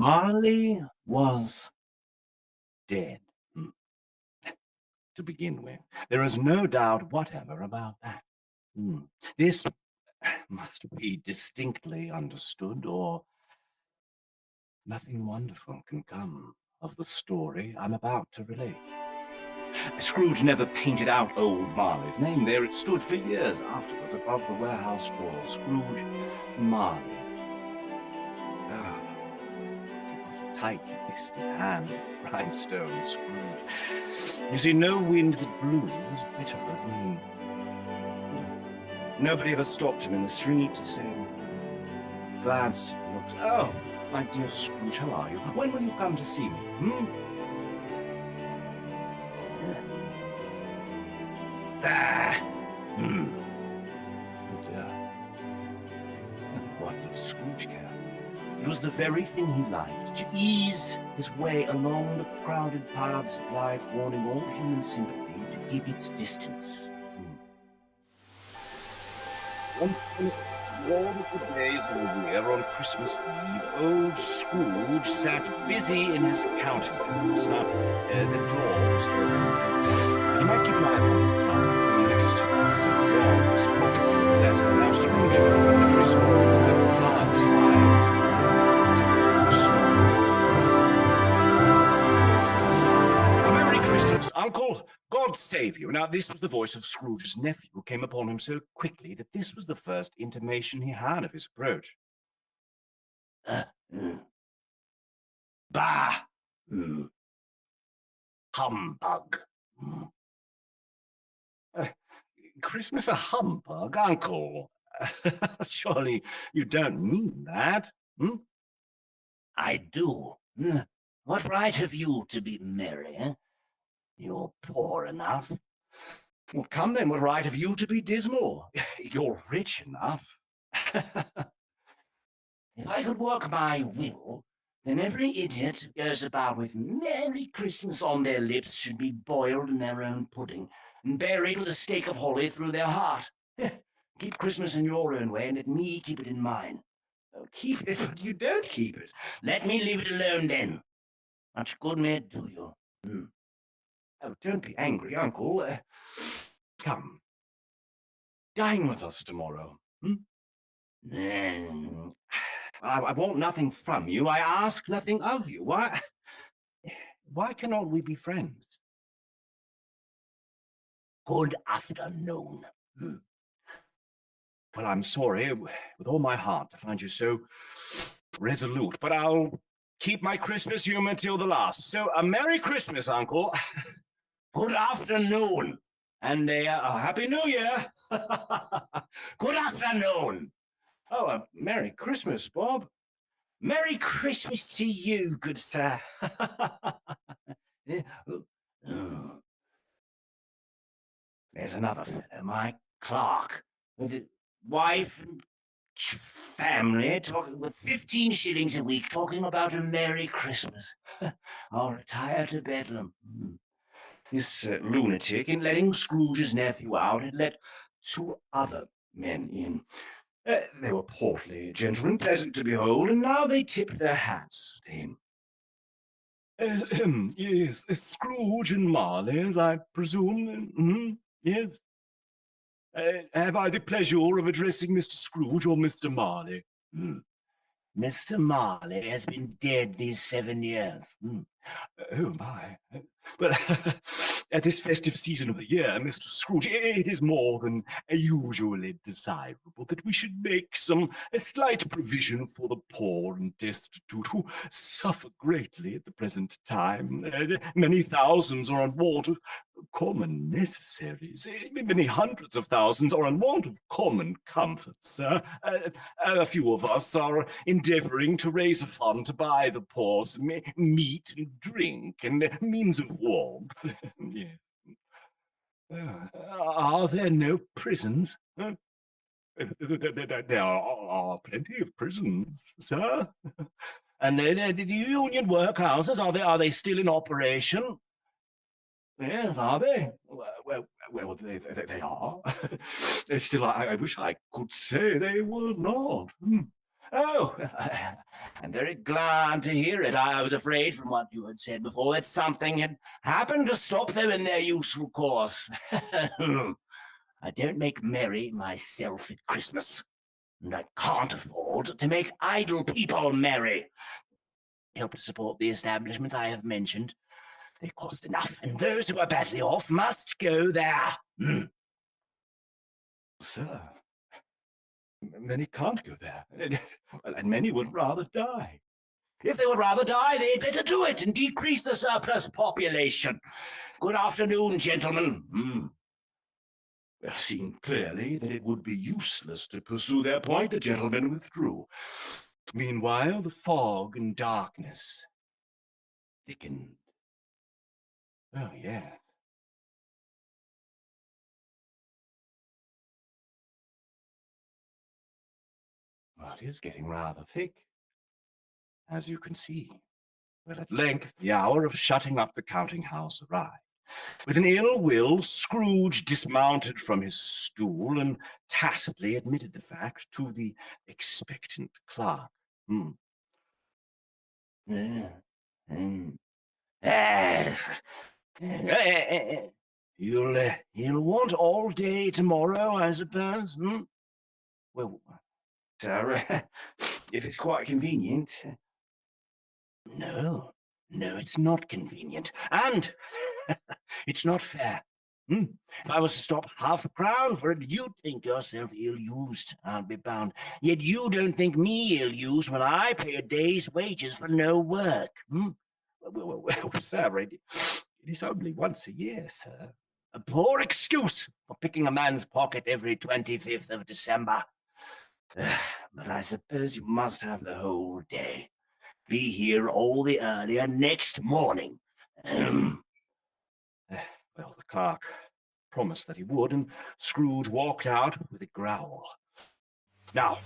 Marley was dead, to begin with. There is no doubt whatever about that. Hmm. This must be distinctly understood, or nothing wonderful can come of the story I'm about to relate. Scrooge never painted out old Marley's name there. It stood for years afterwards above the warehouse door. Scrooge Marley. Ah, it was a tight-fisted hand, Rhinestone Scrooge. You see, no wind that blew was bitterer than he. Nobody ever stopped him in the street to say, glance looks, oh, my dear Scrooge, how are you? When will you come to see me? What did Scrooge care? It was the very thing he liked, to ease his way along the crowded paths of life, wanting all human sympathy to keep its distance. One of the days of the year, on Christmas Eve, old Scrooge sat busy in his counting rooms. Now, the doors open. You might keep an eye on his car next to us. Now, Scrooge, very small for the large files. Merry Christmas, Uncle. God save you. Now, this was the voice of Scrooge's nephew, who came upon him so quickly that this was the first intimation he had of his approach. Bah! Humbug. Christmas a humbug, Uncle? Surely you don't mean that, I do. What right have you to be merry? You're poor enough. Well, come then, what right have you to be dismal? You're rich enough. If I could work my will, then every idiot who goes about with Merry Christmas on their lips should be boiled in their own pudding and buried with a stake of holly through their heart. Keep Christmas in your own way, and let me keep it in mine. Oh, keep it, but you don't keep it. Let me leave it alone, then. Much good may it do you. Oh, don't be angry, Uncle. Come. Dine with us tomorrow. I want nothing from you. I ask nothing of you. Why cannot we be friends? Good afternoon. Well, I'm sorry, with all my heart, to find you so resolute, but I'll keep my Christmas humor till the last. So, a Merry Christmas, Uncle. Good afternoon. And a Happy New Year. Good afternoon. Oh, a Merry Christmas, Bob. Merry Christmas to you, good sir. There's another fellow, my clerk, with a wife and family, with 15 shillings a week, talking about a Merry Christmas. I'll retire to Bedlam. This lunatic, in letting Scrooge's nephew out, had let 2 other men in. They were portly gentlemen, pleasant to behold, and now they tipped their hats to him. Yes, Scrooge and Marley, as I presume. Yes. Have I the pleasure of addressing Mr. Scrooge or Mr. Marley? Mr. Marley has been dead these 7 years. Oh, my. Well, at this festive season of the year, Mr. Scrooge, it is more than usually desirable that we should make a slight provision for the poor and destitute who suffer greatly at the present time. Many thousands are in want of common necessaries. Many hundreds of thousands are in want of common comforts. A few of us are endeavoring to raise a fund to buy the poor some meat and drink and means of warmth. Yes. Are there no prisons? There are plenty of prisons, sir. And the union workhouses, are they still in operation? Yes, are they? Well, they are. Still, I wish I could say they were not. Oh, I'm very glad to hear it. I was afraid from what you had said before that something had happened to stop them in their useful course. I don't make merry myself at Christmas, and I can't afford to make idle people merry. Help to support the establishments I have mentioned. They cost enough, and those who are badly off must go there. Sir, many can't go there, and many would rather die. If they would rather die, they'd better do it and decrease the surplus population. Good afternoon, gentlemen. Seeing clearly that it would be useless to pursue their point, the gentlemen withdrew. Meanwhile, the fog and darkness thickened. Oh, yes. Well, it is getting rather thick, as you can see. But at length the hour of shutting up the counting-house arrived. With an ill will, Scrooge dismounted from his stool and tacitly admitted the fact to the expectant clerk. You'll want all day tomorrow, I suppose. Well, sir, if it's quite convenient. No, it's not convenient. And it's not fair. If I was to stop half a crown for it, you'd think yourself ill-used, I'll be bound. Yet you don't think me ill-used when I pay a day's wages for no work. Well, sir, it is only once a year, sir. A poor excuse for picking a man's pocket every 25th of December. But I suppose you must have the whole day. Be here all the earlier next morning. Well, the clerk promised that he would, and Scrooge walked out with a growl. Now,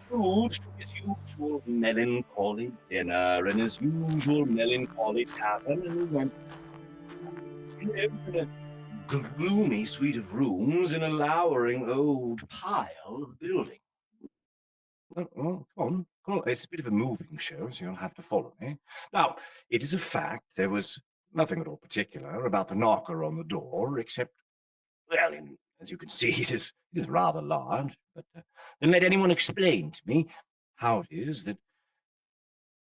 Scrooge took his usual melancholy dinner and his usual melancholy tavern, and went in a gloomy suite of rooms in a lowering old pile of building. Well, come on. It's a bit of a moving show, so you'll have to follow me. Now, it is a fact there was nothing at all particular about the knocker on the door, except, well, as you can see, it is rather large. But then let anyone explain to me how it is that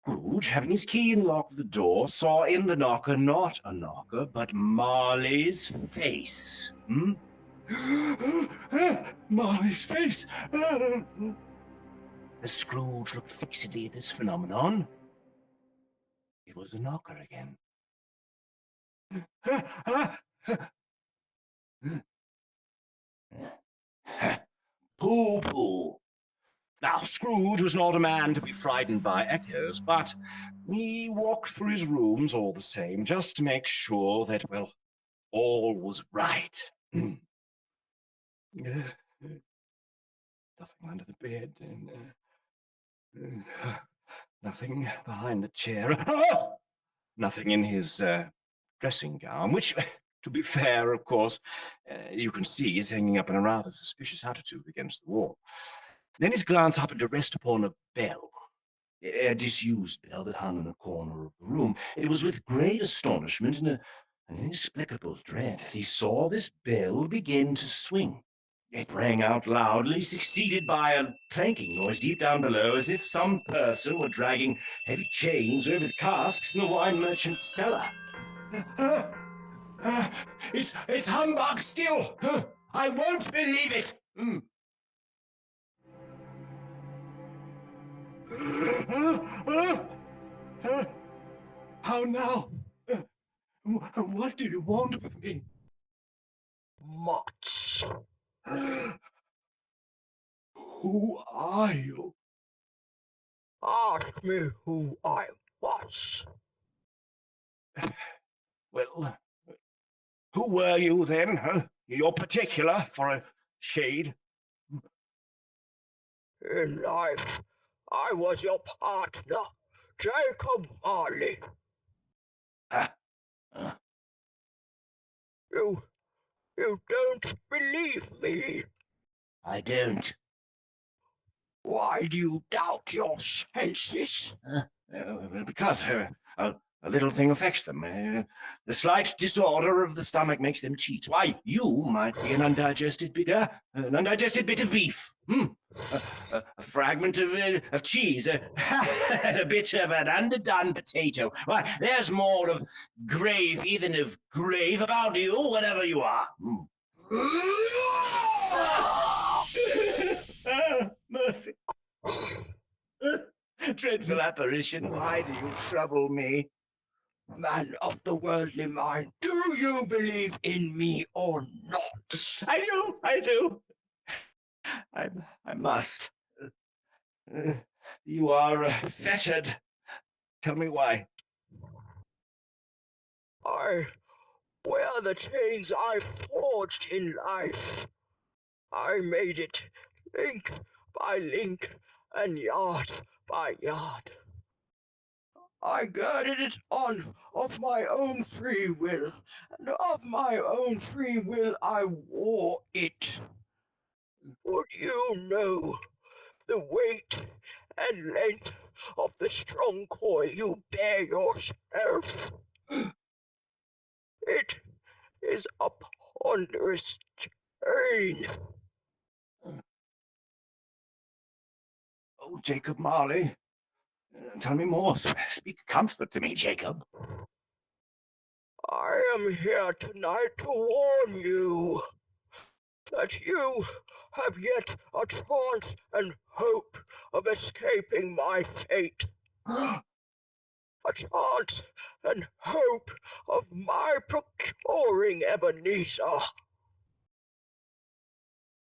Scrooge, having his key in the lock of the door, saw in the knocker not a knocker, but Marley's face. Marley's face. As Scrooge looked fixedly at this phenomenon, it was a knocker again. Pooh! Now, Scrooge was not a man to be frightened by echoes, but he walked through his rooms all the same, just to make sure that, well, all was right. Nothing under the bed, and nothing behind the chair. Nothing in his dressing gown, which, to be fair, of course, you can see is hanging up in a rather suspicious attitude against the wall. Then his glance happened to rest upon a bell, a disused bell that hung in a corner of the room. It was with great astonishment and an inexplicable dread that he saw this bell begin to swing. It rang out loudly, succeeded by a clanking noise deep down below, as if some person were dragging heavy chains over the casks in the wine merchant's cellar. It's humbug still! I won't believe it! How now? What do you want with me? Much. Who are you? Ask me who I was. Well, who were you then? You're particular for a shade. In life, I was your partner, Jacob Marley. You don't believe me? I don't. Why do you doubt your senses? Because a little thing affects them. The slight disorder of the stomach makes them cheats. Why, you might be an undigested bit of beef. A fragment of cheese, a bit of an underdone potato. Why, there's more of gravy than of grave about you, whatever you are. Mercy. Dreadful apparition, why do you trouble me? Man of the worldly mind, do you believe in me or not? I do. I must. You are fettered. Tell me why. I wear the chains I forged in life. I made it link by link and yard by yard. I girded it on of my own free will, and of my own free will I wore it. Would you know the weight and length of the strong coil you bear yourself? It is a ponderous chain. Oh, Jacob Marley. Tell me more. Speak comfort to me, Jacob. I am here tonight to warn you that you have yet a chance and hope of escaping my fate. A chance and hope of my procuring Ebenezer.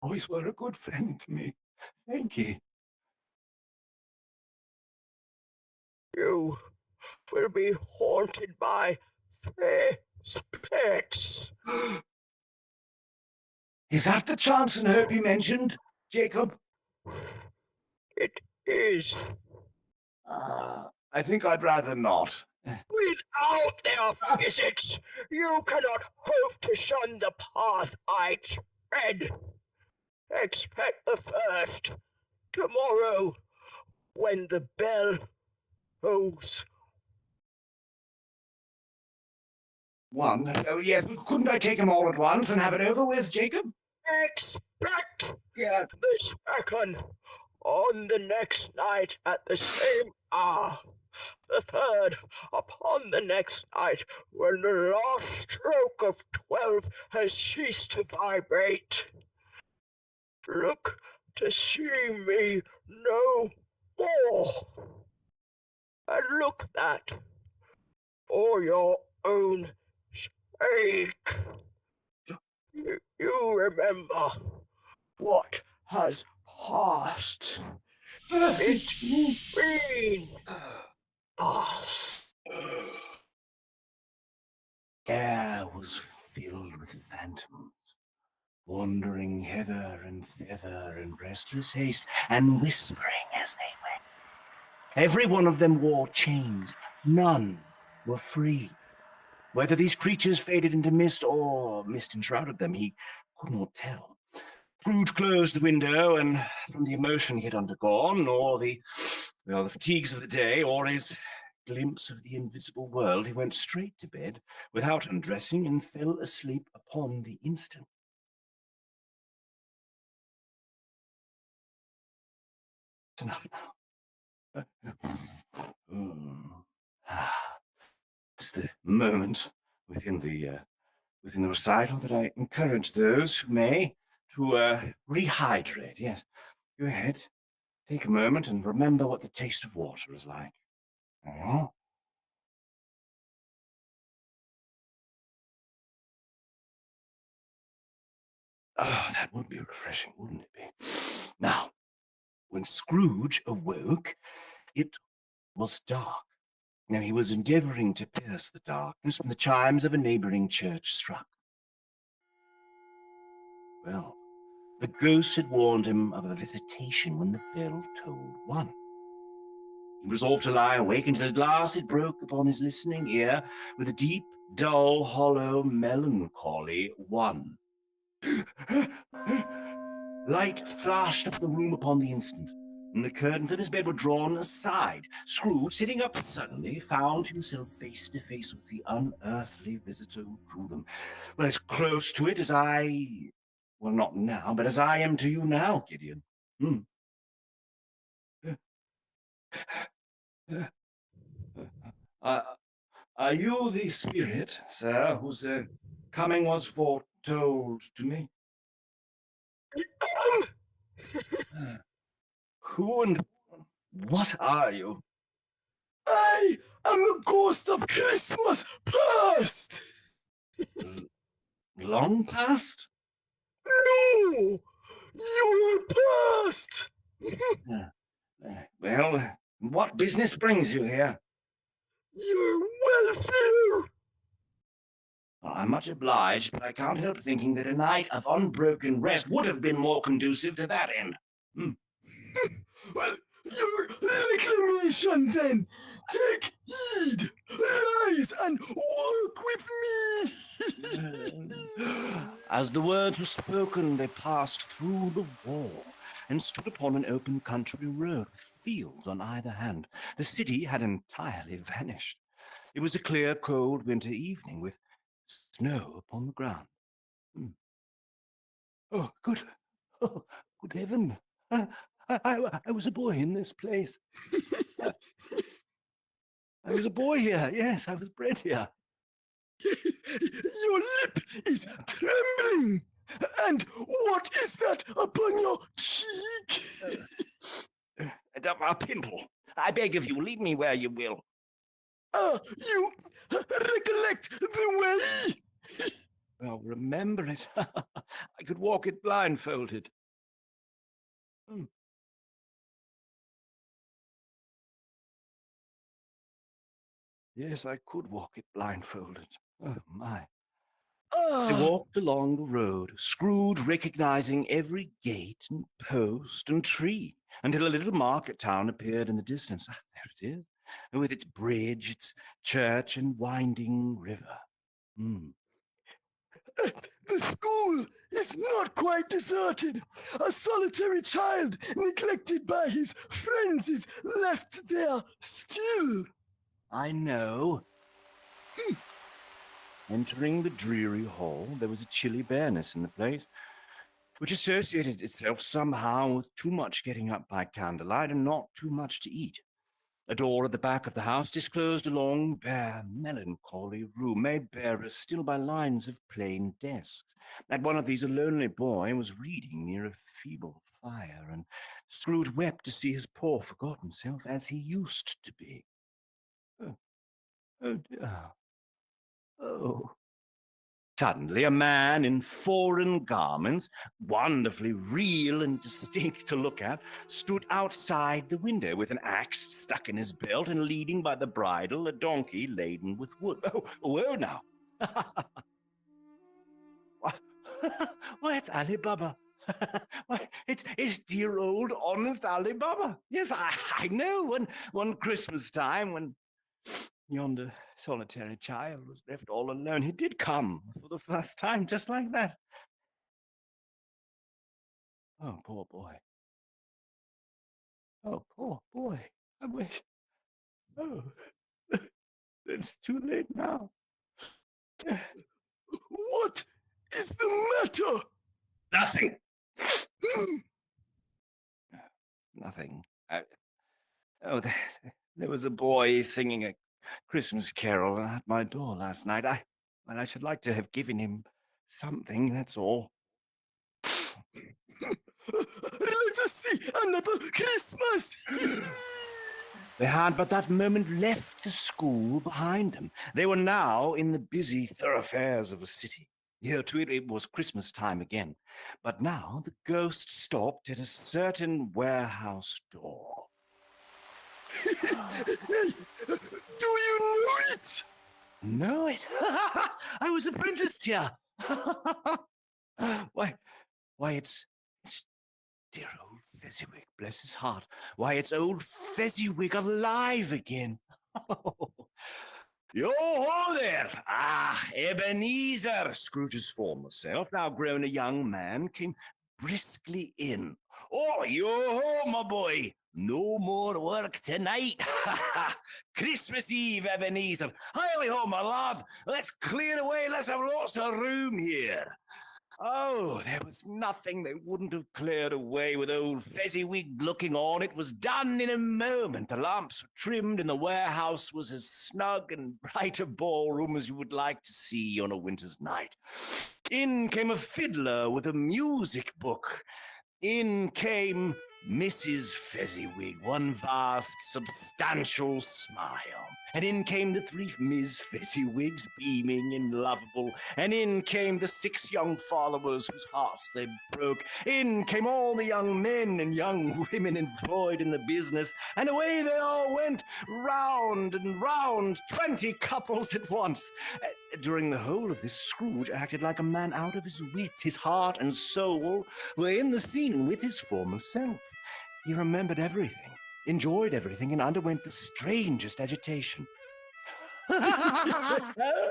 Always were a good friend to me. Thank you. You will be haunted by three spirits. Is that the chance and hope you mentioned, Jacob? It is. I think I'd rather not. Without their visits, you cannot hope to shun the path I tread. Expect the first tomorrow when the bell goes. One? Oh, yes, but couldn't I take them all at once and have it over with, Jacob? Expect the second on the next night at the same hour. The third upon the next night when the last stroke of 12 has ceased to vibrate. Look to see me no more. And look that, for your own sake, you remember what has passed. It's been us. Air was filled with phantoms, wandering hither and thither in restless haste, and whispering as they went. Every one of them wore chains. None were free. Whether these creatures faded into mist or mist enshrouded them, he could not tell. Scrooge closed the window, and from the emotion he had undergone, or the fatigues of the day, or his glimpse of the invisible world, he went straight to bed without undressing and fell asleep upon the instant. It's enough now. It's the moment within the recital that I encourage those who may to rehydrate. Yes, go ahead. Take a moment and remember what the taste of water is like. Oh, that would be refreshing, wouldn't it be? Now, when Scrooge awoke, it was dark. Now he was endeavoring to pierce the darkness when the chimes of a neighboring church struck. Well, the ghost had warned him of a visitation when the bell tolled one. He resolved to lie awake until at last it broke upon his listening ear with a deep, dull, hollow, melancholy one. Light flashed up the room upon the instant. and the curtains of his bed were drawn aside. Scrooge, sitting up suddenly, found himself face to face with the unearthly visitor who drew them. Well, as close to it as well, not now, but as I am to you now, Gideon. Hmm. Uh, are you the spirit, sir, whose coming was foretold to me? Who and what are you? I am the ghost of Christmas past. Long past? No, you are past. Well, what business brings you here? Your welfare. Well, I'm much obliged, but I can't help thinking that a night of unbroken rest would have been more conducive to that end. Well, your reclamation then. Take heed. Rise and walk with me. As the words were spoken, they passed through the wall and stood upon an open country road with fields on either hand. The city had entirely vanished. It was a clear, cold winter evening with snow upon the ground. Oh, oh, good heaven! I was a boy in this place. I was a boy here. Yes, I was bred here. Your lip is trembling. And what is that upon your cheek? A pimple. I beg of you, lead me where you will. You recollect the way? Well, remember it. I could walk it blindfolded. Yes, I could walk it blindfolded. Oh, my. They walked along the road, Scrooge recognizing every gate and post and tree, until a little market town appeared in the distance. Ah, there it is, with its bridge, its church, and winding river. The school is not quite deserted. A solitary child, neglected by his friends, is left there still. I know. Entering the dreary hall, there was a chilly bareness in the place, which associated itself somehow with too much getting up by candlelight and not too much to eat. A door at the back of the house disclosed a long, bare, melancholy room, made barer still by lines of plain desks. At one of these a lonely boy was reading near a feeble fire, and Scrooge wept to see his poor forgotten self as he used to be. Oh dear. Oh. Suddenly, a man in foreign garments, wonderfully real and distinct to look at, stood outside the window with an axe stuck in his belt and leading by the bridle a donkey laden with wood. Oh now. Why, it's Ali Baba. Why, it's dear old honest Ali Baba. Yes, I know. One Christmas time when yonder solitary child was left all alone, he did come for the first time, just like that. Oh, poor boy. Oh, poor boy. I wish. Oh, it's too late now. What is the matter? Nothing. Nothing. There was a boy singing a Christmas carol at my door last night. I should like to have given him something, that's all. Let us see another Christmas. They had but that moment left the school behind them. They were now in the busy thoroughfares of the city. Here, too, it was Christmas time again. But now the ghost stopped at a certain warehouse door. Do you know it? Know it? I was apprenticed here. Why, it's dear old Fezziwig, bless his heart. Why, it's old Fezziwig alive again. Yo-ho there! Ah, Ebenezer, Scrooge's former self, now grown a young man, came briskly in. Oh, yo-ho, my boy. No more work tonight. Christmas Eve, Ebenezer. Hi-ho, my lad. Let's clear away. Let's have lots of room here. Oh, there was nothing they wouldn't have cleared away with old Fezziwig looking on. It was done in a moment. The lamps were trimmed, and the warehouse was as snug and bright a ballroom as you would like to see on a winter's night. In came a fiddler with a music book. In came Mrs. Fezziwig, one vast, substantial smile. And in came the three Miss Fezziwigs, beaming and lovable. And in came the 6 young followers whose hearts they broke. In came all the young men and young women employed in the business. And away they all went, round and round, 20 couples at once. During the whole of this, Scrooge acted like a man out of his wits. His heart and soul were in the scene with his former self. He remembered everything, enjoyed everything, and underwent the strangest agitation. A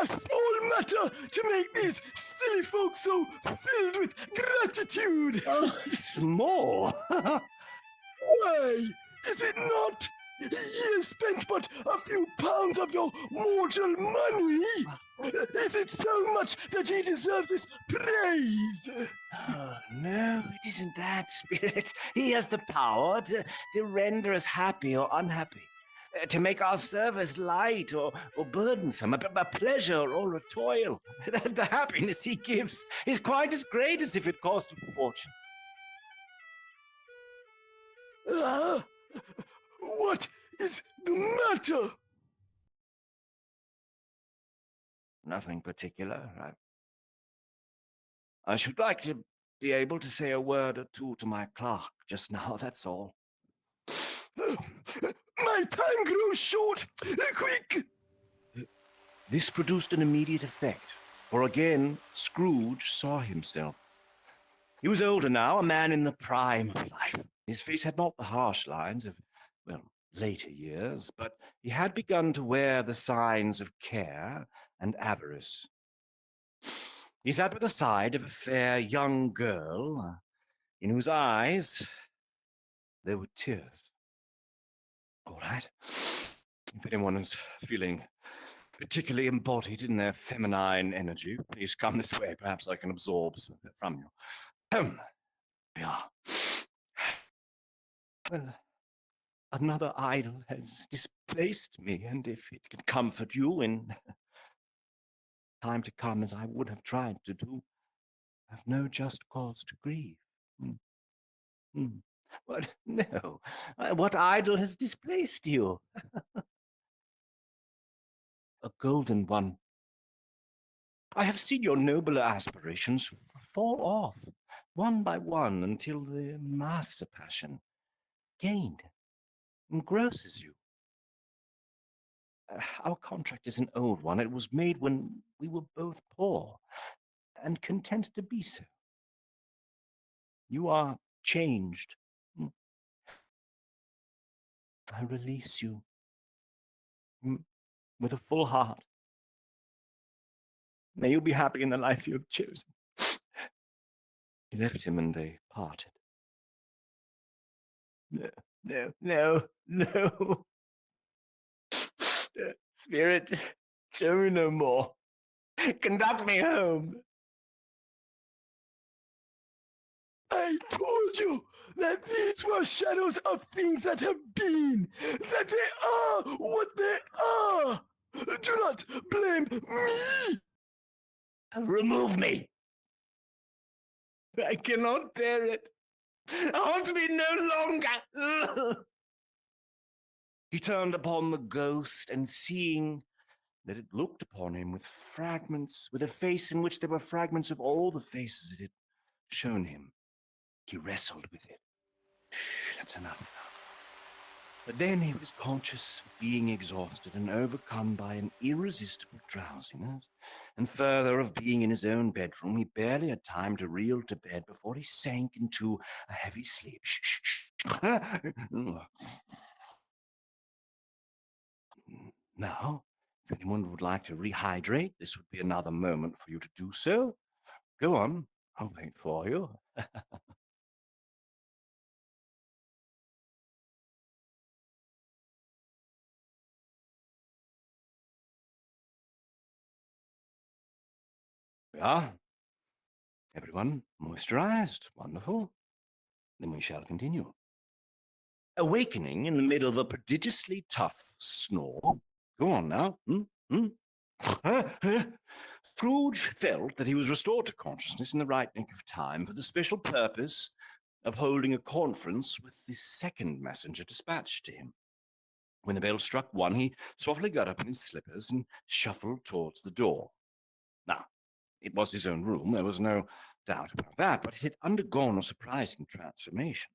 small matter to make these silly folks so filled with gratitude. Small? Why, is it not? He has spent but a few pounds of your mortal money. Is it so much that he deserves this praise? Oh, no, it isn't that, Spirit. He has the power to render us happy or unhappy, to make our service light or burdensome, a pleasure or a toil. The happiness he gives is quite as great as if it cost a fortune. What is the matter? Nothing particular. I should like to be able to say a word or two to my clerk just now, that's all. My time grows short. Quick! This produced an immediate effect, for again Scrooge saw himself. He was older now, a man in the prime of life. His face had not the harsh lines of, well, later years, but he had begun to wear the signs of care and avarice. He sat by the side of a fair young girl, in whose eyes there were tears. All right. If anyone is feeling particularly embodied in their feminine energy, please come this way. Perhaps I can absorb some of it from you. We are. Well, another idol has displaced me, and if it can comfort you in time to come, as I would have tried to do, I have no just cause to grieve. But no, what idol has displaced you? A golden one. I have seen your nobler aspirations fall off, one by one, until the master passion gained, engrosses you. Our contract is an old one. It was made when we were both poor and content to be so. You are changed. I release you with a full heart. May you be happy in the life you have chosen. He left him and they parted. No. Spirit, show me no more. Conduct me home. I told you that these were shadows of things that have been, that they are what they are. Do not blame me. Remove me. I cannot bear it. I want to be no longer. He turned upon the ghost, and seeing that it looked upon him with fragments, with a face in which there were fragments of all the faces it had shown him, he wrestled with it. Shh, that's enough now. But then he was conscious of being exhausted and overcome by an irresistible drowsiness, and further of being in his own bedroom. He barely had time to reel to bed before he sank into a heavy sleep. Shh. Now, if anyone would like to rehydrate, this would be another moment for you to do so. Go on, I'll wait for you. we are. Everyone moisturized. Wonderful. Then we shall continue. Awakening in the middle of a prodigiously tough snore. Go on now. Scrooge felt that he was restored to consciousness in the right nick of time for the special purpose of holding a conference with the second messenger dispatched to him. When the bell struck 1, he softly got up in his slippers and shuffled towards the door. Now, it was his own room, there was no doubt about that, but it had undergone a surprising transformation.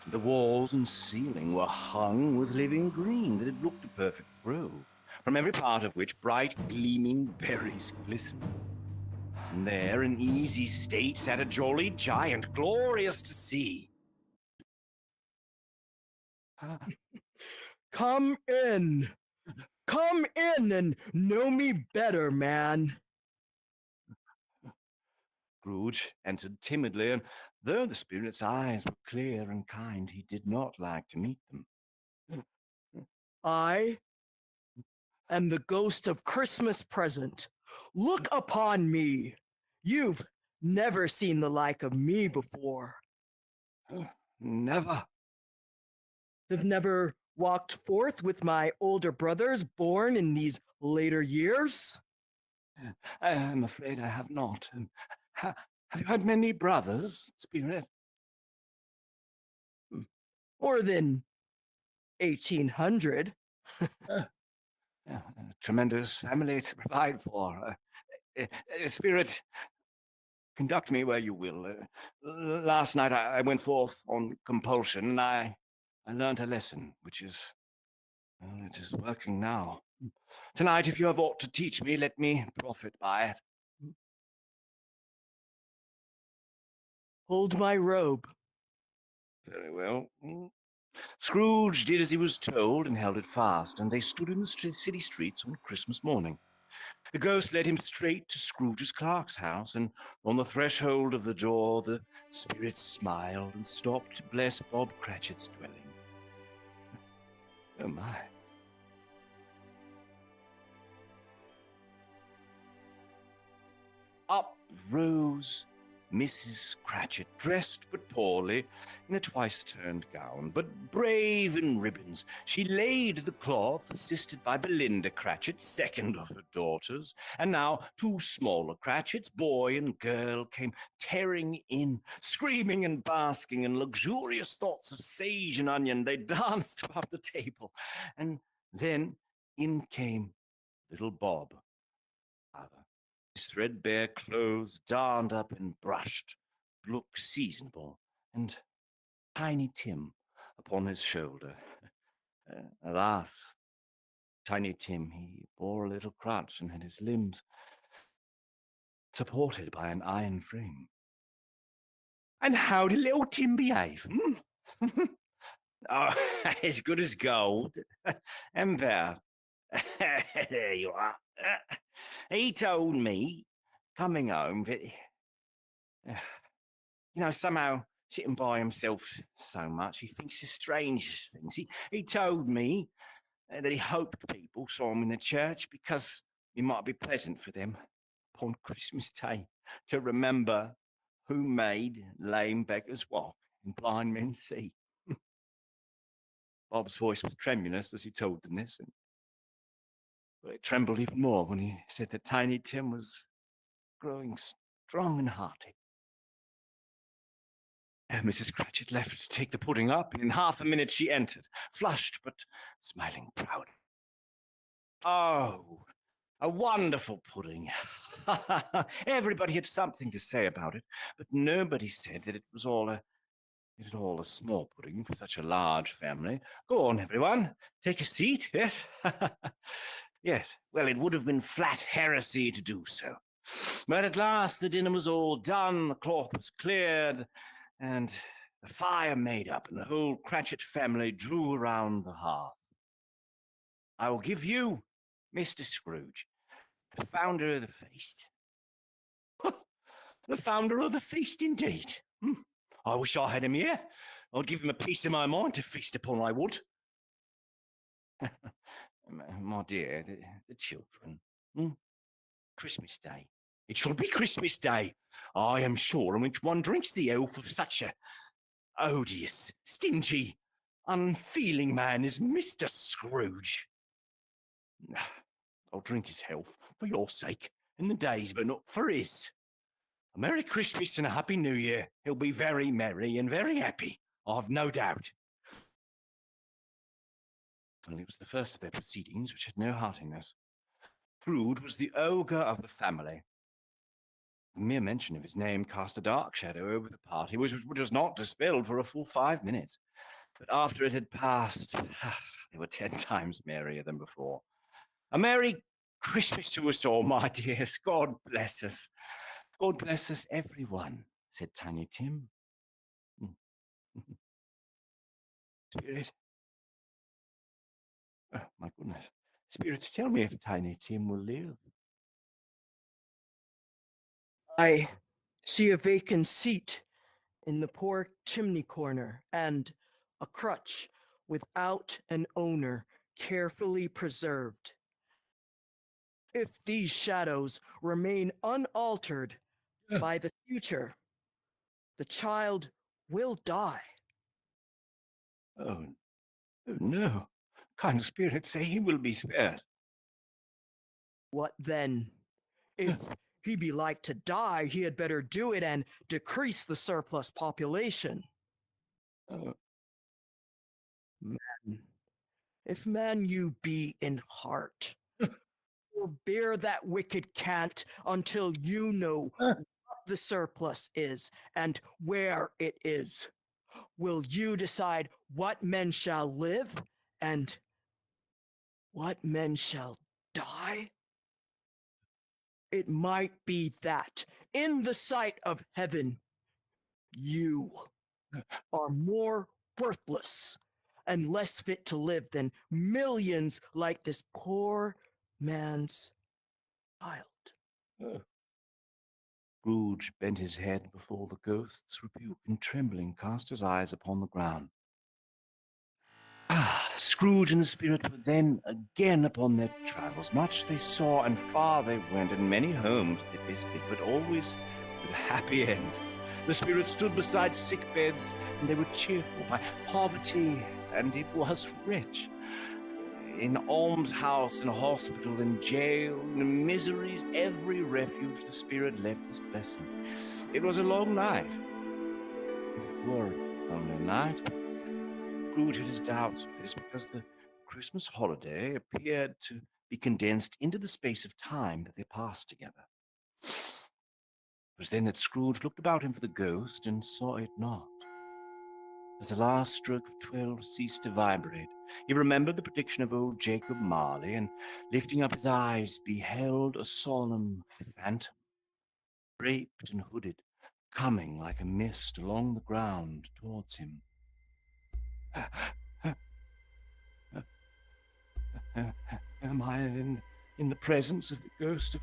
The walls and ceiling were hung with living green that had looked a perfect grove, from every part of which bright, gleaming berries glistened. And there, in easy state, sat a jolly giant, glorious to see. Come in. Come in and know me better, man. Scrooge entered timidly, and though the spirit's eyes were clear and kind, he did not like to meet them. I am the ghost of Christmas present. Look upon me. You've never seen the like of me before. Never. Have never walked forth with my older brothers born in these later years? I am afraid I have not. Have you had many brothers, Spirit? More than 1800. A tremendous family to provide for. Spirit, conduct me where you will. Last night I went forth on compulsion, and I learned a lesson, which is, well, it is working now. Tonight, if you have aught to teach me, let me profit by it. Hold my robe. Very well. Scrooge did as he was told and held it fast, and they stood in the city streets on Christmas morning. The ghost led him straight to Scrooge's clerk's house, and on the threshold of the door the spirit smiled and stopped to bless Bob Cratchit's dwelling. Oh my. Up rose Mrs. Cratchit, dressed but poorly in a twice-turned gown, but brave in ribbons. She laid the cloth, assisted by Belinda Cratchit, second of her daughters, and now 2 smaller Cratchits, boy and girl, came tearing in, screaming and basking in luxurious thoughts of sage and onion. They danced about the table, and then in came little Bob, his threadbare clothes darned up and brushed, looked seasonable, and Tiny Tim upon his shoulder. Alas, Tiny Tim, he bore a little crutch and had his limbs supported by an iron frame. And how did little Tim behave? Oh, as good as gold, and better. There you are. He told me, coming home, that, somehow sitting by himself so much, he thinks the strangest things. He told me that he hoped people saw him in the church because it might be pleasant for them upon Christmas Day to remember who made lame beggars walk and blind men see. Bob's voice was tremulous as he told them this, and it trembled even more when he said that Tiny Tim was growing strong and hearty. Mrs. Cratchit left to take the pudding up, and in half a minute she entered, flushed but smiling proud. Oh, a wonderful pudding. Everybody had something to say about it, but nobody said that it was all a small pudding for such a large family. Go on, everyone. Take a seat, yes? Yes, well, it would have been flat heresy to do so. But at last the dinner was all done, the cloth was cleared, and the fire made up, and the whole Cratchit family drew around the hearth. I will give you, Mr. Scrooge, the founder of the feast. The founder of the feast, indeed. I wish I had him here. I'd give him a piece of my mind to feast upon, I would. My dear, the children. Christmas Day. It shall be Christmas Day, I am sure, on which one drinks the health of such a odious, stingy, unfeeling man as Mr. Scrooge. I'll drink his health for your sake and the day's, but not for his. A Merry Christmas and a Happy New Year. He'll be very merry and very happy, I've no doubt. Well, it was the first of their proceedings which had no heartiness. Scrooge was the ogre of the family. The mere mention of his name cast a dark shadow over the party, which was not dispelled for a full 5 minutes. But after it had passed, they were 10 times merrier than before. A Merry Christmas to us all, my dears. God bless us. God bless us, everyone, said Tiny Tim. Spirit. Oh, my goodness. Spirits, tell me if Tiny Tim will live. I see a vacant seat in the poor chimney corner, and a crutch without an owner carefully preserved. If these shadows remain unaltered by the future, the child will die. Oh, oh no. Kind spirits say he will be spared. What then? If he be like to die, he had better do it and decrease the surplus population. Oh, Man, if man you be in heart, bear that wicked cant until you know what the surplus is and where it is. Will you decide what men shall live and what men shall die? It might be that, in the sight of heaven, you are more worthless and less fit to live than millions like this poor man's child. oh. Scrooge bent his head before the ghost's rebuke, and trembling cast his eyes upon the ground. Scrooge and the spirit were then again upon their travels. Much they saw, and far they went, and many homes they visited, but always with a happy end. The spirit stood beside sick beds, and they were cheerful by poverty, and it was rich. In almshouse and hospital and jail, in miseries, every refuge, the spirit left his blessing. It was a long night. If it were only a night, Scrooge had his doubts of this, because the Christmas holiday appeared to be condensed into the space of time that they passed together. It was then that Scrooge looked about him for the ghost and saw it not. As the last stroke of 12 ceased to vibrate, he remembered the prediction of old Jacob Marley, and lifting up his eyes, beheld a solemn phantom, draped and hooded, coming like a mist along the ground towards him. Am I in the presence of the ghost of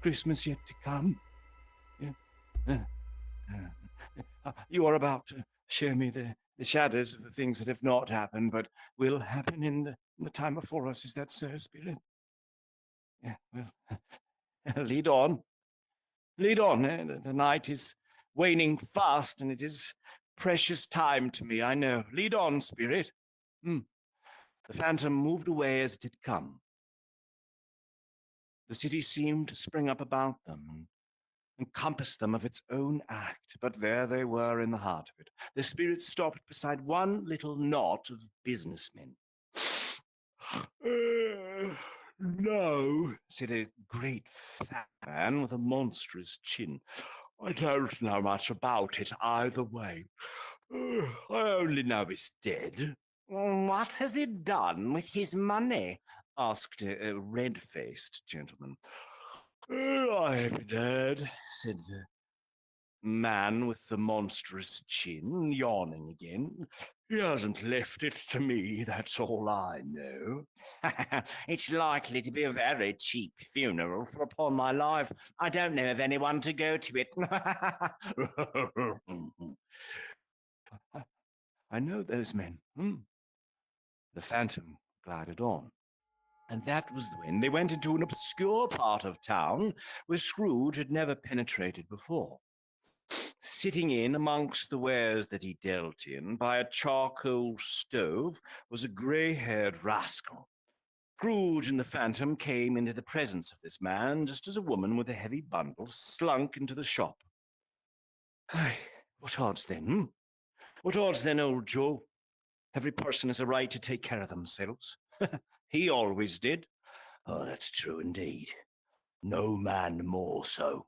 Christmas yet to come? You are about to show me the shadows of the things that have not happened, but will happen in the time before us. Is that so, Spirit? Yeah, well, lead on. Lead on. The night is waning fast, and it is precious time to me, I know. Lead on, Spirit. The phantom moved away as it had come. The city seemed to spring up about them and encompass them of its own act, but there they were in the heart of it. The spirit stopped beside one little knot of businessmen. No, said a great fat man with a monstrous chin. I don't know much about it either way. I only know he's dead. What has he done with his money? Asked a red-faced gentleman. I haven't heard, said the man with the monstrous chin, yawning again. He hasn't left it to me, that's all I know. It's likely to be a very cheap funeral, for upon my life, I don't know of anyone to go to it. I know those men. The phantom glided on. And that was when they went into an obscure part of town where Scrooge had never penetrated before. Sitting in amongst the wares that he dealt in by a charcoal stove was a grey-haired rascal. Scrooge and the Phantom came into the presence of this man just as a woman with a heavy bundle slunk into the shop. Aye, what odds then, hmm? What odds then, old Joe? Every person has a right to take care of themselves. He always did. Oh, that's true indeed. No man more so.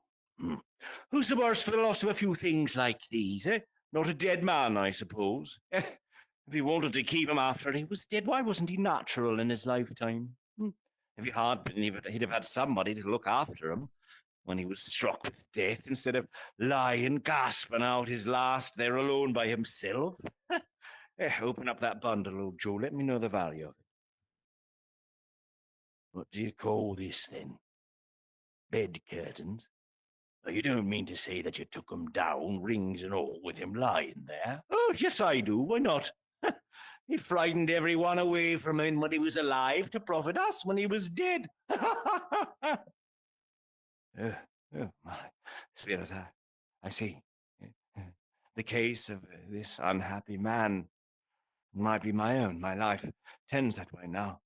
Who's the worse for the loss of a few things like these, eh? Not a dead man, I suppose. If he wanted to keep him after he was dead, why wasn't he natural in his lifetime? If he had been, he'd have had somebody to look after him when he was struck with death instead of lying gasping out his last there alone by himself. Open up that bundle, old Joe. Let me know the value of it. What do you call this, then? Bed curtains? Oh, you don't mean to say that you took 'em down, rings and all, with him lying there? Oh, yes, I do. Why not? He frightened everyone away from him when he was alive to profit us when he was dead. My spirit, I see. The case of this unhappy man might be my own. My life tends that way now.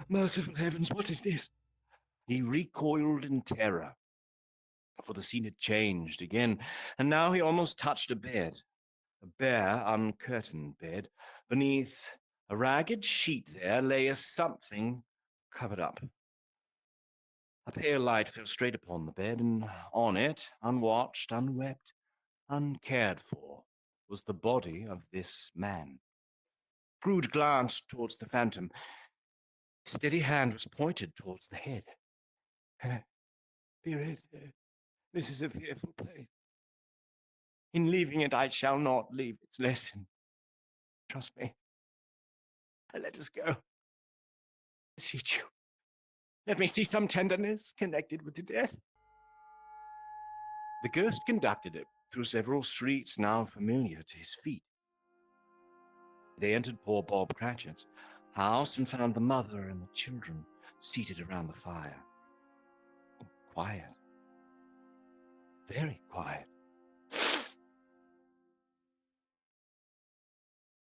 Merciful heavens, what is this? He recoiled in terror, for the scene had changed again, and now he almost touched a bed, a bare, uncurtained bed. Beneath a ragged sheet there lay a something covered up. A pale light fell straight upon the bed, and on it, unwatched, unwept, uncared for, was the body of this man. Scrooge glanced towards the Phantom. His steady hand was pointed towards the head. Spirit, this is a fearful place. In leaving it, I shall not leave its lesson. Trust me. Let us go. I beseech you. Let me see some tenderness connected with the death. The ghost conducted it through several streets now familiar to his feet. They entered poor Bob Cratchit's house and found the mother and the children seated around the fire. Quiet. Very quiet.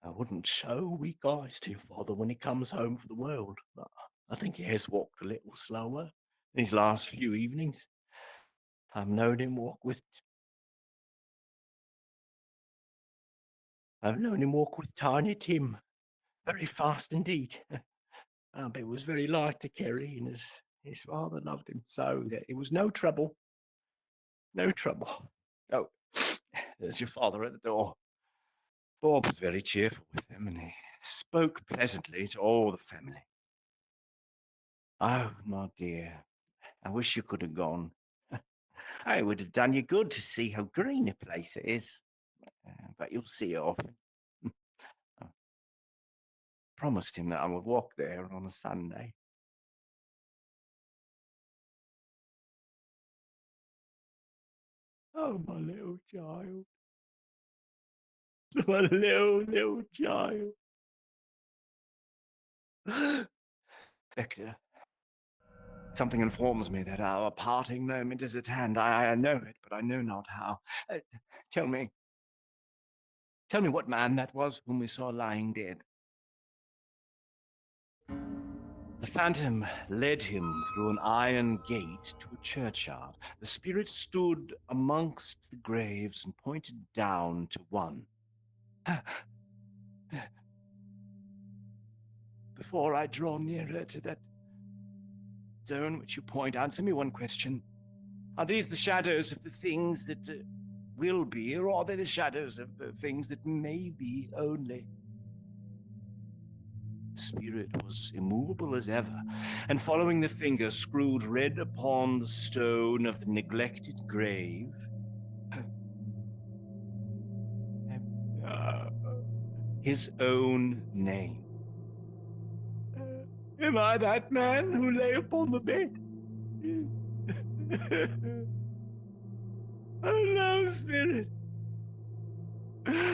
I wouldn't show weak eyes to your father when he comes home for the world, but I think he has walked a little slower these last few evenings. I've known him walk with Tiny Tim very fast indeed. But it was very light to carry, and his father loved him so that it was no trouble. No trouble. Oh, there's your father at the door. Bob was very cheerful with him, and he spoke pleasantly to all the family. Oh, my dear, I wish you could have gone. It would have done you good to see how green a place it is. But you'll see it often. I promised him that I would walk there on a Sunday. Oh, my little child. My little child. Victor, something informs me that our parting moment is at hand. I know it, but I know not how. Tell me what man that was whom we saw lying dead. The Phantom led him through an iron gate to a churchyard. The spirit stood amongst the graves and pointed down to one. Before I draw nearer to that stone which you point, answer me one question. Are these the shadows of the things that will be, or are they the shadows of the things that may be only? The spirit was immovable as ever, and following the finger, Scrooge read upon the stone of the neglected grave his own name. Am I that man who lay upon the bed? Oh no, spirit!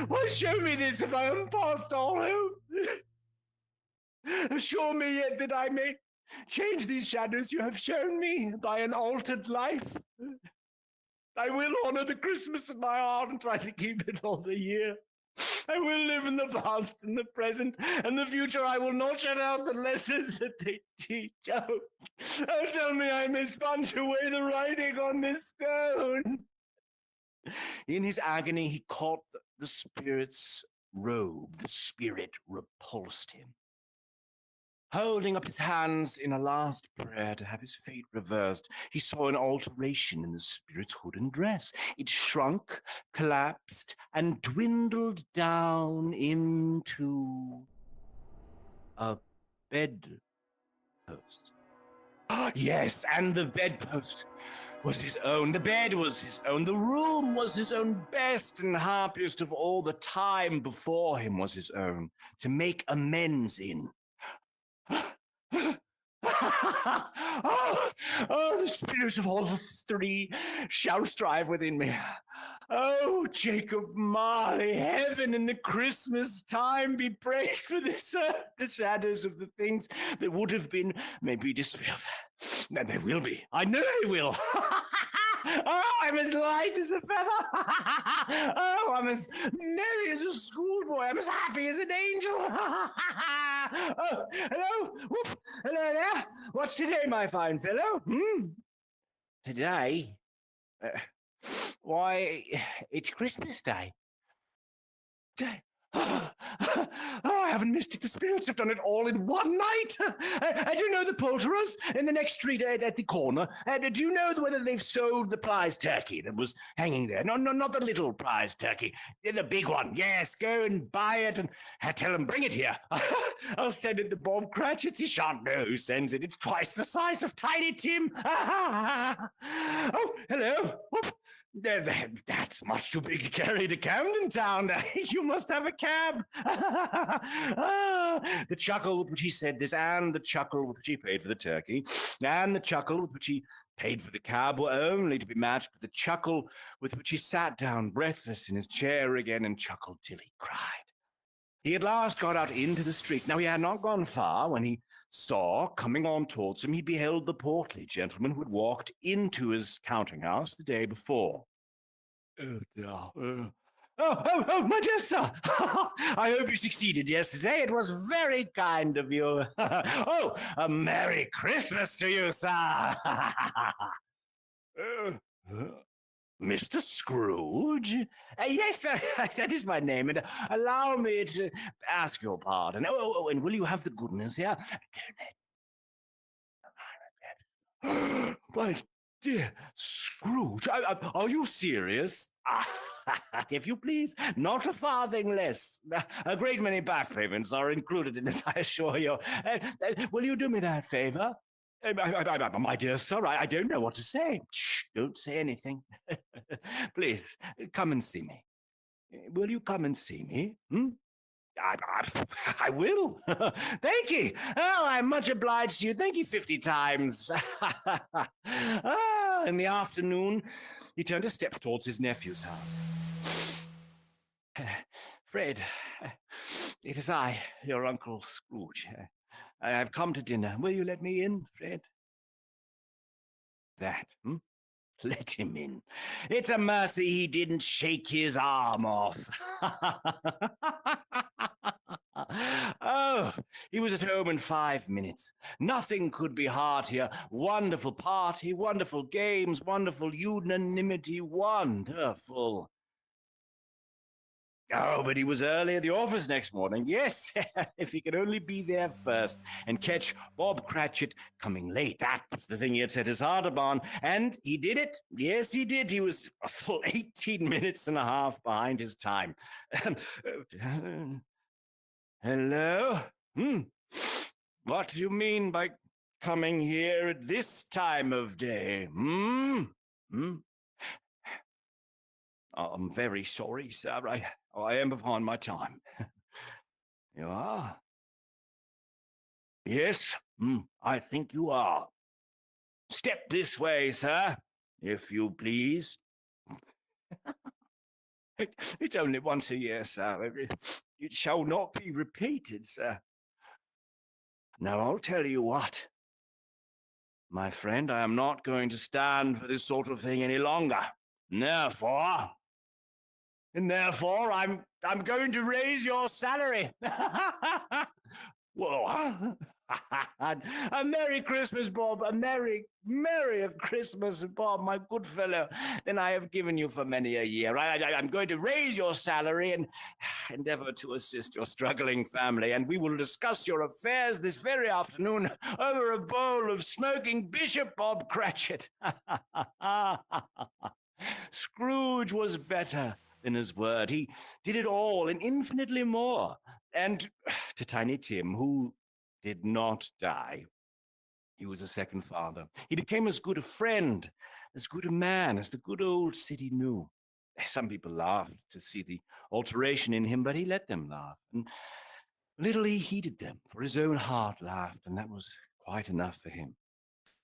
Why show me this if I am past all hope? Assure me yet that I may change these shadows you have shown me by an altered life. I will honor the Christmas in my heart and try to keep it all the year. I will live in the past and the present and the future. I will not shut out the lessons that they teach. Oh, tell me I may sponge away the writing on this stone. In his agony, he caught the spirit's robe. The spirit repulsed him. Holding up his hands in a last prayer to have his fate reversed, he saw an alteration in the spirit's hood and dress. It shrunk, collapsed, and dwindled down into a bedpost. Yes, and the bedpost was his own. The bed was his own. The room was his own. Best and happiest of all the time before him was his own, to make amends in. The spirits of all the three shall strive within me. Oh, Jacob Marley, heaven in the Christmas time be praised for this earth. The shadows of the things that would have been may be dispelled. And they will be. I know they will. Oh, I'm as light as a feather. Oh, I'm as merry as a schoolboy. I'm as happy as an angel. Oh, hello. Woof. Hello there. What's today, my fine fellow? Today? Why, it's Christmas Day. Oh, I haven't missed it. The spirits have done it all in one night. Do you know the poulterers in the next street at the corner? Do you know whether they've sold the prize turkey that was hanging there? No, not the little prize turkey. The big one. Yes, go and buy it and tell them, bring it here. I'll send it to Bob Cratchit. He shan't know who sends it. It's twice the size of Tiny Tim. Oh, hello. Whoop. That's much too big to carry to Camden Town. You must have a cab. The chuckle with which he said this, and the chuckle with which he paid for the turkey, and the chuckle with which he paid for the cab were only to be matched with the chuckle with which he sat down breathless in his chair again and chuckled till he cried. He at last got out into the street. Now, he had not gone far when he saw, coming on towards him, he beheld the portly gentleman who had walked into his counting-house the day before. Oh, dear. Oh, my dear sir. I hope you succeeded yesterday. It was very kind of you. Oh, a Merry Christmas to you, sir. Mr. Scrooge? Yes, that is my name, and allow me to ask your pardon. Oh, and will you have the goodness here? My dear Scrooge, are you serious? If you please, not a farthing less. A great many back payments are included in it, I assure you. Will you do me that favor? My dear sir, I don't know what to say. Shh, don't say anything. Please, come and see me. Will you come and see me? I will. Thank you. Oh, I'm much obliged to you. Thank you 50 times. In the afternoon, he turned a step towards his nephew's house. Fred, it is I, your Uncle Scrooge. I have come to dinner. Will you let me in, Fred? That, Let him in. It's a mercy he didn't shake his arm off. Oh, he was at home in 5 minutes. Nothing could be heartier. Wonderful party, wonderful games, wonderful unanimity, wonderful. Oh, but he was early at the office next morning. Yes, if he could only be there first and catch Bob Cratchit coming late. That was the thing he had set his heart upon, and he did it. Yes, he did. He was a full 18 minutes and a half behind his time. Hello? What do you mean by coming here at this time of day? I'm very sorry, sir. I am upon my time. You are? Yes, I think you are. Step this way, sir, if you please. It's only once a year, sir. It shall not be repeated, sir. Now, I'll tell you what, my friend, I am not going to stand for this sort of thing any longer. Therefore, I'm going to raise your salary. Whoa. A Merry Christmas, Bob. A Merry Christmas, Bob, my good fellow, than I have given you for many a year. I'm going to raise your salary and endeavor to assist your struggling family, and we will discuss your affairs this very afternoon over a bowl of smoking Bishop Bob Cratchit. Scrooge was better than his word. He did it all and infinitely more. And to Tiny Tim, who did not die, he was a second father. He became as good a friend, as good a man as the good old city knew. Some people laughed to see the alteration in him, but he let them laugh. And little he heeded them, for his own heart laughed, and that was quite enough for him.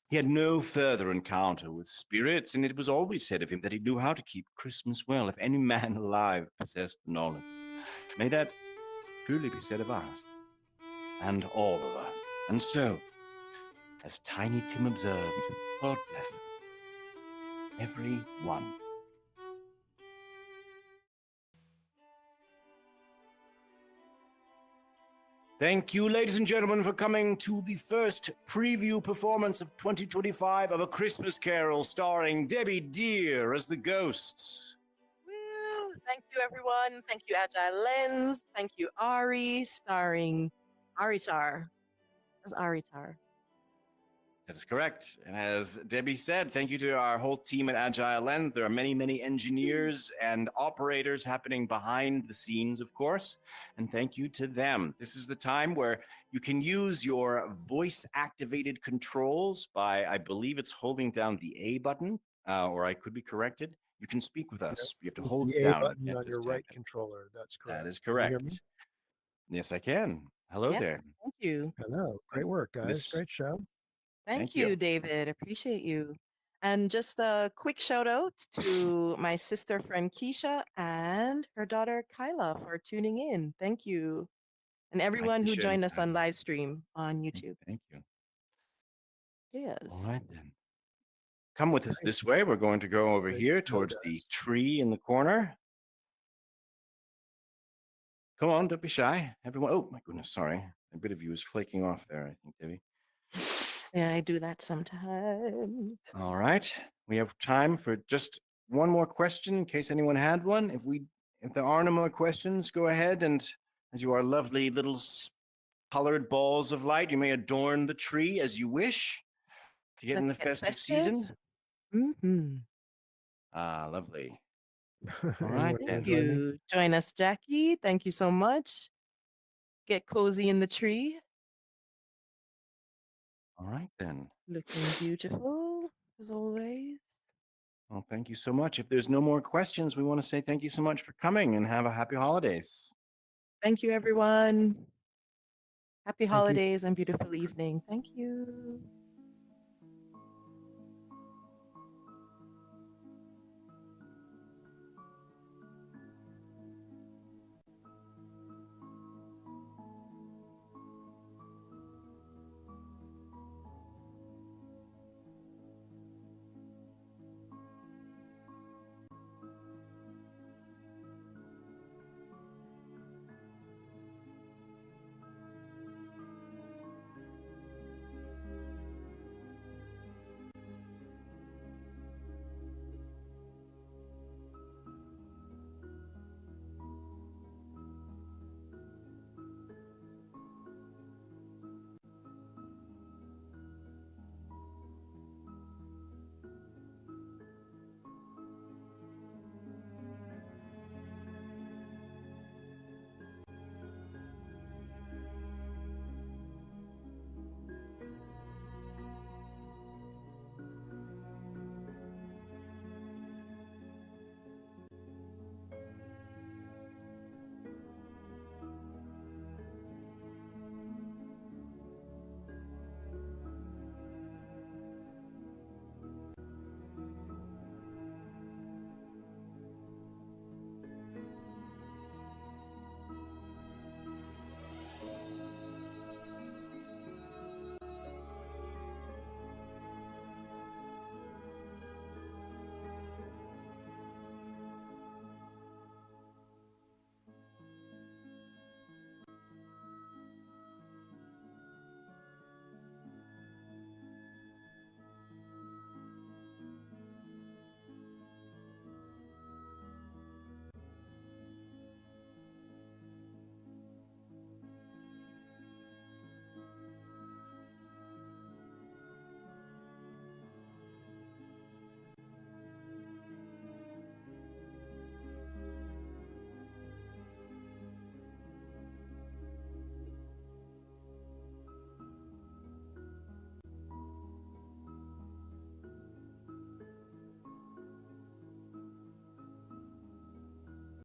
He had no further encounter with spirits, and it was always said of him that he knew how to keep Christmas well, if any man alive possessed the knowledge. May that truly be said of us, and all of us. And so, as Tiny Tim observed, God bless them, every one. Thank you, ladies and gentlemen, for coming to the first preview performance of 2025 of A Christmas Carol starring Debbie Deere as the ghosts. Woo! Thank you, everyone. Thank you, Agile Lens. Thank you, Ari, starring Tarr. As Tarr. That is correct. And as Debbie said, thank you to our whole team at Agile Lens. There are many, many engineers and operators happening behind the scenes, of course. And thank you to them. This is the time where you can use your voice-activated controls by, I believe it's holding down the A button, or I could be corrected. You can speak with us. You have to hold the it A down. button on your right controller. That's correct. That is Can you hear correct. me? Yes, I can. Hello Yeah. there. Thank you. Hello. Great work, guys. This- Great show. Thank you. you, David. Appreciate you. And just a quick shout out to my sister friend Keisha and her daughter Kyla for tuning in. Thank you. And everyone who Keisha joined and us on Kyla. live stream on YouTube. Thank you. Yes. All right, then. Come with us this way. We're going to go over Great here show, towards the guys. tree in the corner. Come on, don't be shy. Everyone. Oh, my goodness, sorry. A bit of you is flaking off there, I think, Debbie. Yeah, I do that sometimes. All right. We have time for just one more question in case anyone had one. If there are no more questions, go ahead and, as you are lovely little colored balls of light, you may adorn the tree as you wish to get in the Let's get festive festive. season. Mm-hmm. Ah, lovely. Anyone right, wanna then. Thank join me? you. Join us, Jackie. Thank you so much. Get cozy in the tree. All right, then. Looking beautiful, as always. Well, thank you so much. If there's no more questions, we want to say thank you so much for coming and have a happy holidays. Thank you, everyone. Happy you. holidays and beautiful evening. Thank you.